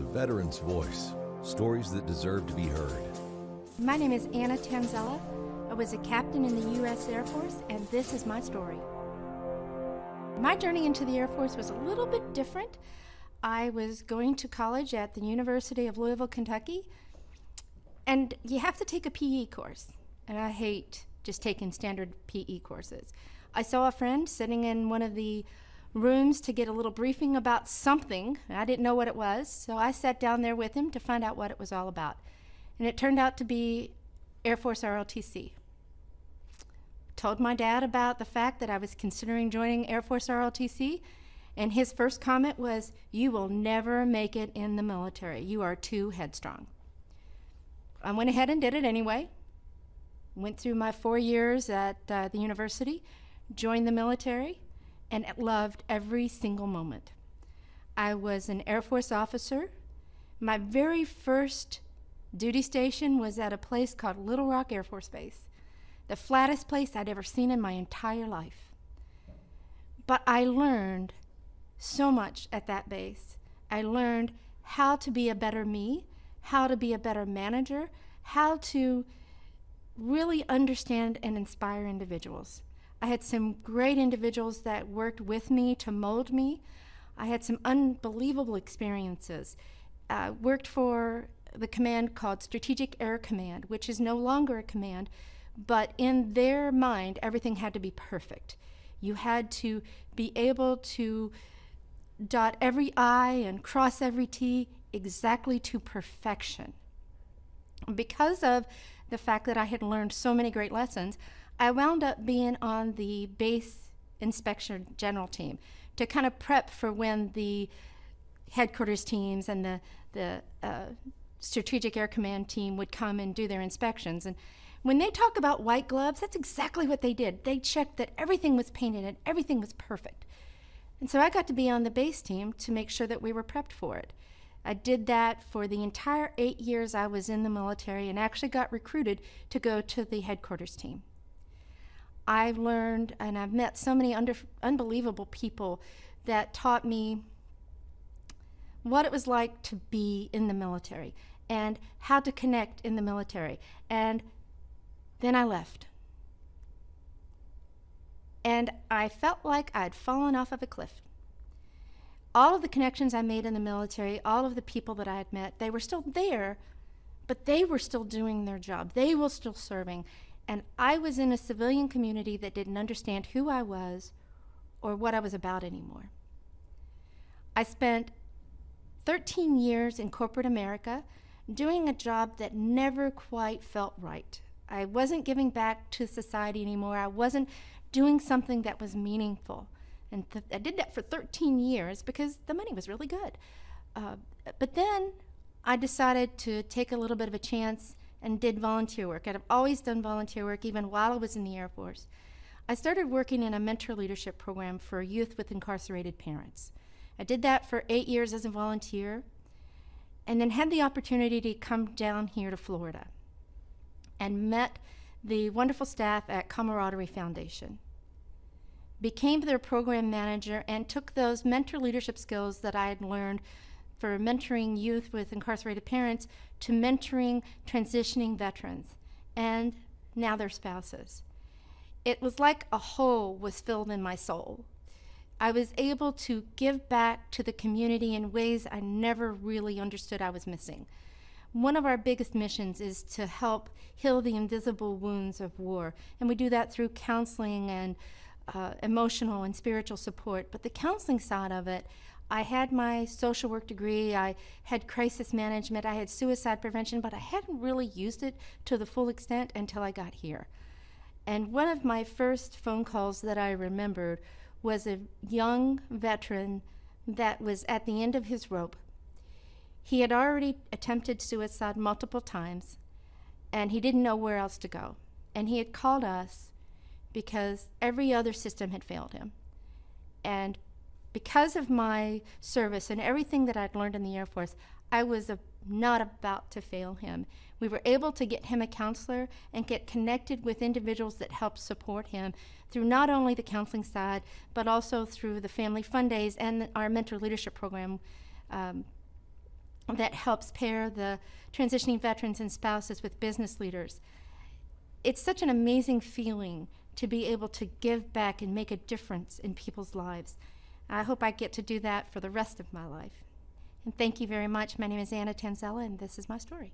veteran's voice, stories that deserve to be heard. My name is Tanzilla. I was a captain in the U.S. Air Force, and this is my story. My journey into the Air Force was a little bit different. I was going to college at the University of Louisville, Kentucky, and you have to take a PE course, and I hate just taking standard PE courses. I saw a friend sitting in one of the rooms to get a little briefing about something, and I didn't know what it was, so I sat down there with him to find out what it was all about. And it turned out to be Air Force ROTC. Told my dad about the fact that I was considering joining Air Force ROTC, and his first comment was, "You will never make it in the military. You are too headstrong." I went ahead and did it anyway. Went through my 4 years at the university, joined the military, and loved every single moment. I was an Air Force officer. My very first duty station was at a place called Little Rock Air Force Base, the flattest place I'd ever seen in my entire life. But I learned so much at that base. I learned how to be a better me, how to be a better manager, how to really understand and inspire individuals. I had some great individuals that worked with me to mold me. I had some unbelievable experiences. Worked for the command called Strategic Air Command, which is no longer a command, but in their mind, everything had to be perfect. You had to be able to dot every I and cross every T exactly to perfection. Because of the fact that I had learned so many great lessons, I wound up being on the base inspection general team to kind of prep for when the headquarters teams and the Strategic Air Command team would come and do their inspections. And when they talk about white gloves, that's exactly what they did. They checked that everything was painted and everything was perfect. And so I got to be on the base team to make sure that we were prepped for it. I did that for the entire 8 years I was in the military and actually got recruited to go to the headquarters team. I've learned and I've met so many unbelievable people that taught me what it was like to be in the military and how to connect in the military. And then I left. And I felt like I'd fallen off of a cliff. All of the connections I made in the military, all of the people that I had met, they were still there, but they were still doing their job. They were still serving. And I was in a civilian community that didn't understand who I was or what I was about anymore. I spent 13 years in corporate America doing a job that never quite felt right. I wasn't giving back to society anymore. I wasn't doing something that was meaningful. And I did that for 13 years because the money was really good. But then I decided to take a little bit of a chance and did volunteer work. I've always done volunteer work even while I was in the Air Force. I started working in a mentor leadership program for youth with incarcerated parents. I did that for 8 years as a volunteer and then had the opportunity to come down here to Florida and met the wonderful staff at Camaraderie Foundation. Became their program manager and took those mentor leadership skills that I had learned for mentoring youth with incarcerated parents to mentoring transitioning veterans and now their spouses. It was like a hole was filled in my soul. I was able to give back to the community in ways I never really understood I was missing. One of our biggest missions is to help heal the invisible wounds of war, and we do that through counseling and emotional and spiritual support. But the counseling side of it, I had my social work degree, I had crisis management, I had suicide prevention, but I hadn't really used it to the full extent until I got here. And one of my first phone calls that I remembered was a young veteran that was at the end of his rope. He had already attempted suicide multiple times, and he didn't know where else to go. And he had called us because every other system had failed him. And because of my service and everything that I'd learned in the Air Force, I was not about to fail him. We were able to get him a counselor and get connected with individuals that helped support him through not only the counseling side, but also through the Family Fun Days and our mentor leadership program. that helps pair the transitioning veterans and spouses with business leaders. It's such an amazing feeling to be able to give back and make a difference in people's lives. I hope I get to do that for the rest of my life. And thank you very much. My name is Anna Tanzilla, and this is my story.